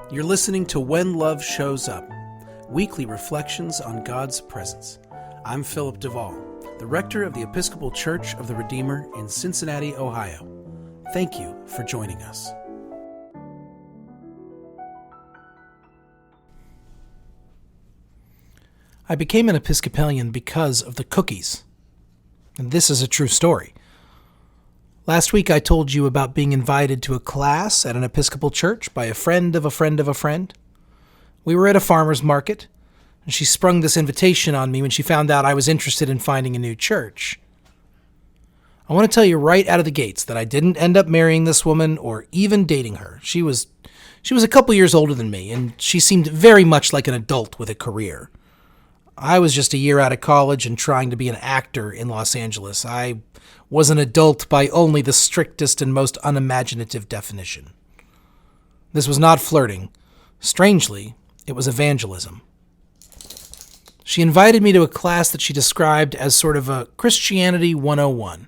You're listening to When Love Shows Up, weekly reflections on God's presence. I'm Philip DeVaul, the rector of the Episcopal Church of the Redeemer in Cincinnati, Ohio. Thank you for joining us. I became an Episcopalian because of the cookies. And this is a true story. Last week I told you about being invited to a class at an Episcopal church by a friend of a friend of a friend. We were at a farmer's market, and she sprung this invitation on me when she found out I was interested in finding a new church. I want to tell you right out of the gates that I didn't end up marrying this woman or even dating her. She was a couple years older than me, and she seemed very much like an adult with a career. I was just a year out of college and trying to be an actor in Los Angeles. I was an adult by only the strictest and most unimaginative definition. This was not flirting. Strangely, it was evangelism. She invited me to a class that she described as sort of a Christianity 101.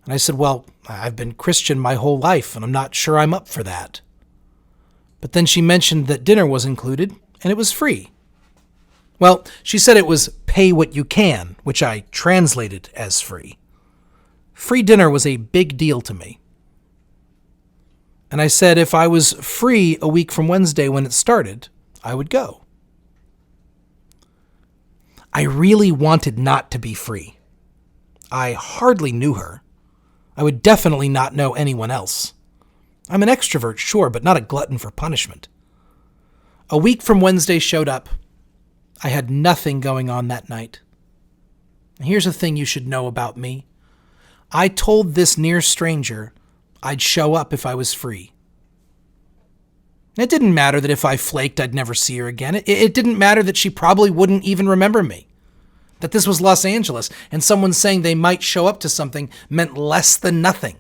And I said, well, I've been Christian my whole life, and I'm not sure I'm up for that. But then she mentioned that dinner was included, and it was free. Well, she said it was pay what you can, which I translated as free. Free dinner was a big deal to me. And I said if I was free a week from Wednesday when it started, I would go. I really wanted not to be free. I hardly knew her. I would definitely not know anyone else. I'm an extrovert, sure, but not a glutton for punishment. A week from Wednesday showed up. I had nothing going on that night. Here's a thing you should know about me. I told this near stranger I'd show up if I was free. It didn't matter that if I flaked, I'd never see her again. It didn't matter that she probably wouldn't even remember me. That this was Los Angeles, and someone saying they might show up to something meant less than nothing.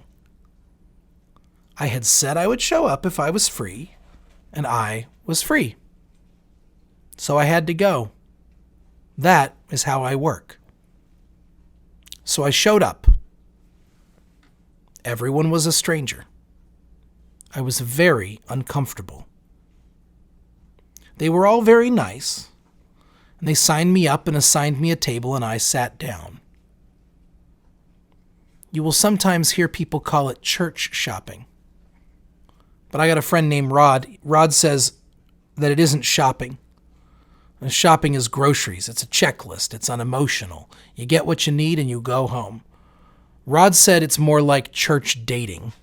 I had said I would show up if I was free, and I was free. So I had to go. That is how I work. So I showed up. Everyone was a stranger. I was very uncomfortable. They were all very nice, and they signed me up and assigned me a table, and I sat down. You will sometimes hear people call it church shopping. But I got a friend named Rod. Rod says that it isn't shopping. Shopping is groceries. It's a checklist. It's unemotional. You get what you need and you go home. Rod said it's more like church dating.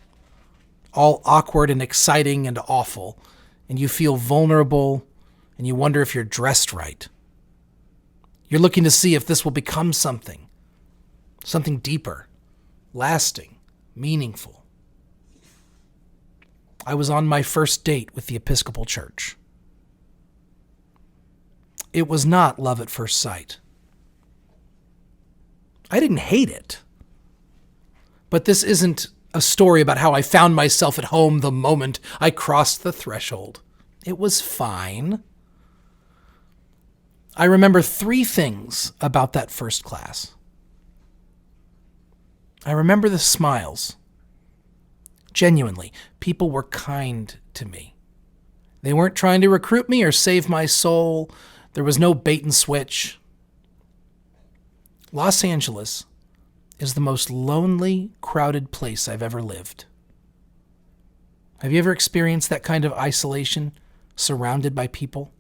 All awkward and exciting and awful. And you feel vulnerable and you wonder if you're dressed right. You're looking to see if this will become something. Something deeper, lasting, meaningful. I was on my first date with the Episcopal Church. It was not love at first sight. I didn't hate it. But this isn't a story about how I found myself at home the moment I crossed the threshold. It was fine. I remember 3 things about that first class. I remember the smiles. Genuinely, people were kind to me. They weren't trying to recruit me or save my soul. There was no bait and switch. Los Angeles is the most lonely, crowded place I've ever lived. Have you ever experienced that kind of isolation, surrounded by people?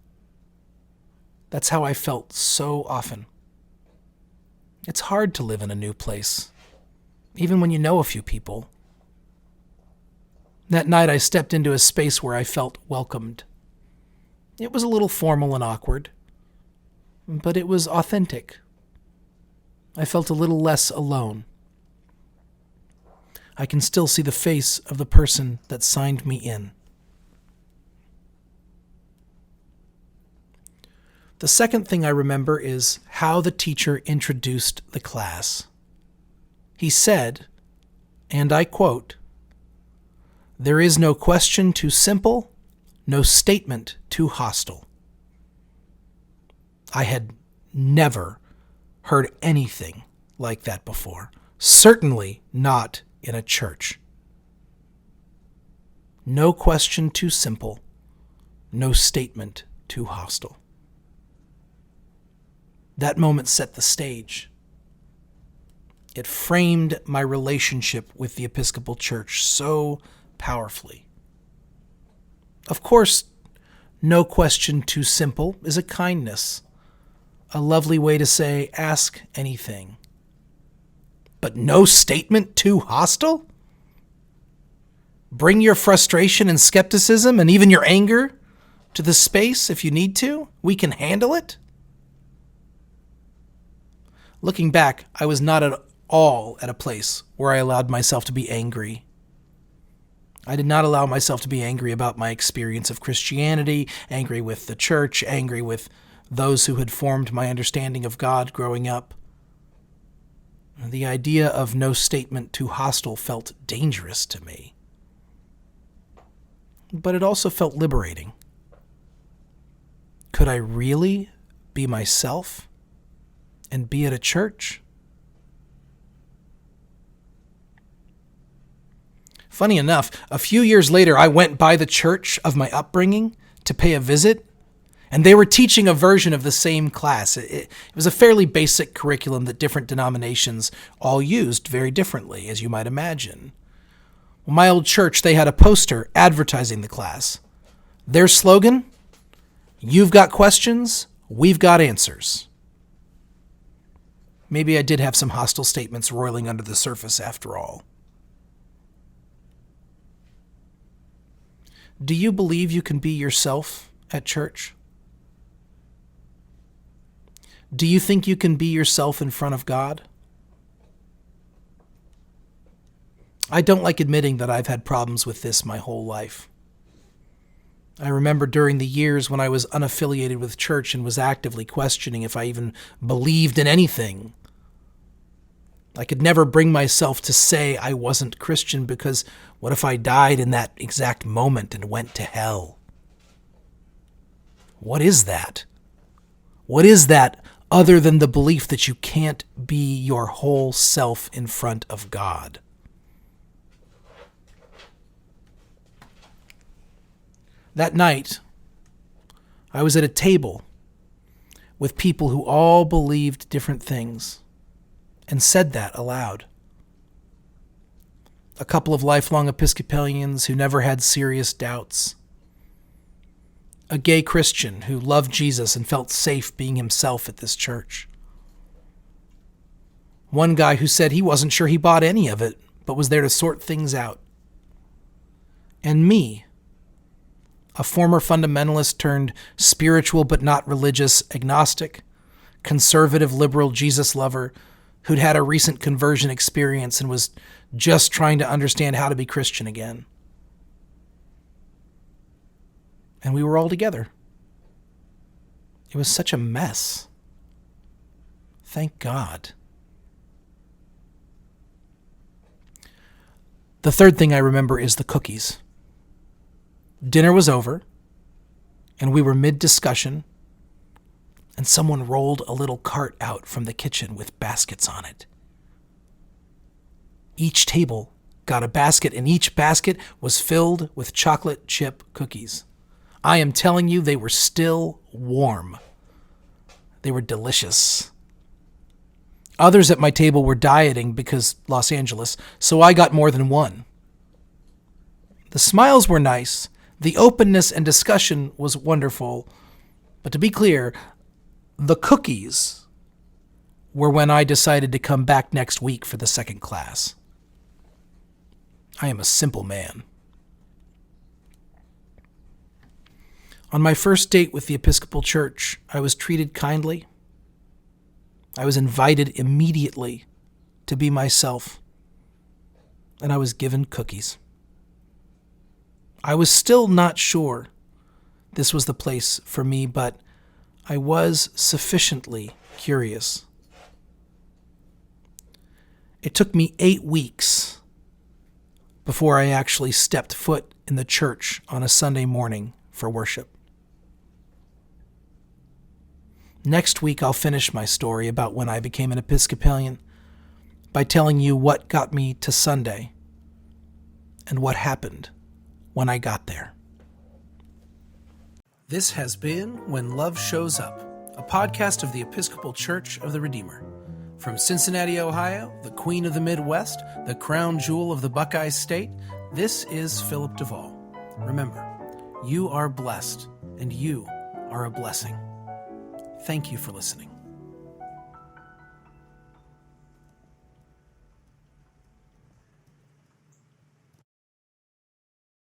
That's how I felt so often. It's hard to live in a new place, even when you know a few people. That night I stepped into a space where I felt welcomed. It was a little formal and awkward, but it was authentic. I felt a little less alone. I can still see the face of the person that signed me in. The second thing I remember is how the teacher introduced the class. He said, and I quote, "There is no question too simple, no statement too hostile." I had never heard anything like that before. Certainly not in a church. No question too simple, no statement too hostile. That moment set the stage. It framed my relationship with the Episcopal Church so powerfully. Of course, no question too simple is a kindness, a lovely way to say, ask anything. But no statement too hostile? Bring your frustration and skepticism and even your anger to the space if you need to. We can handle it. Looking back, I was not at all at a place where I allowed myself to be angry. I did not allow myself to be angry about my experience of Christianity, angry with the church, angry with those who had formed my understanding of God growing up. The idea of no statement too hostile felt dangerous to me. But it also felt liberating. Could I really be myself and be at a church? Funny enough, a few years later, I went by the church of my upbringing to pay a visit, and they were teaching a version of the same class. It was a fairly basic curriculum that different denominations all used very differently, as you might imagine. Well, my old church, they had a poster advertising the class. Their slogan, "You've got questions, we've got answers." Maybe I did have some hostile statements roiling under the surface after all. Do you believe you can be yourself at church? Do you think you can be yourself in front of God? I don't like admitting that I've had problems with this my whole life. I remember during the years when I was unaffiliated with church and was actively questioning if I even believed in anything. I could never bring myself to say I wasn't Christian because what if I died in that exact moment and went to hell? What is that? What is that other than the belief that you can't be your whole self in front of God? That night, I was at a table with people who all believed different things and said that aloud. A couple of lifelong Episcopalians who never had serious doubts. A gay Christian who loved Jesus and felt safe being himself at this church. One guy who said he wasn't sure he bought any of it, but was there to sort things out. And me, a former fundamentalist turned spiritual but not religious agnostic, conservative liberal Jesus lover who'd had a recent conversion experience and was just trying to understand how to be Christian again. And we were all together. It was such a mess. Thank God. The third thing I remember is the cookies. Dinner was over, and we were mid-discussion, and someone rolled a little cart out from the kitchen with baskets on it. Each table got a basket, and each basket was filled with chocolate chip cookies. I am telling you, they were still warm. They were delicious. Others at my table were dieting because Los Angeles, so I got more than one. The smiles were nice. The openness and discussion was wonderful. But to be clear, the cookies were when I decided to come back next week for the second class. I am a simple man. On my first date with the Episcopal Church, I was treated kindly. I was invited immediately to be myself, and I was given cookies. I was still not sure this was the place for me, but I was sufficiently curious. It took me 8 weeks before I actually stepped foot in the church on a Sunday morning for worship. Next week, I'll finish my story about when I became an Episcopalian by telling you what got me to Sunday and what happened when I got there. This has been When Love Shows Up, a podcast of the Episcopal Church of the Redeemer. From Cincinnati, Ohio, the Queen of the Midwest, the crown jewel of the Buckeye State, this is Philip DeVaul. Remember, you are blessed, and you are a blessing. Thank you for listening.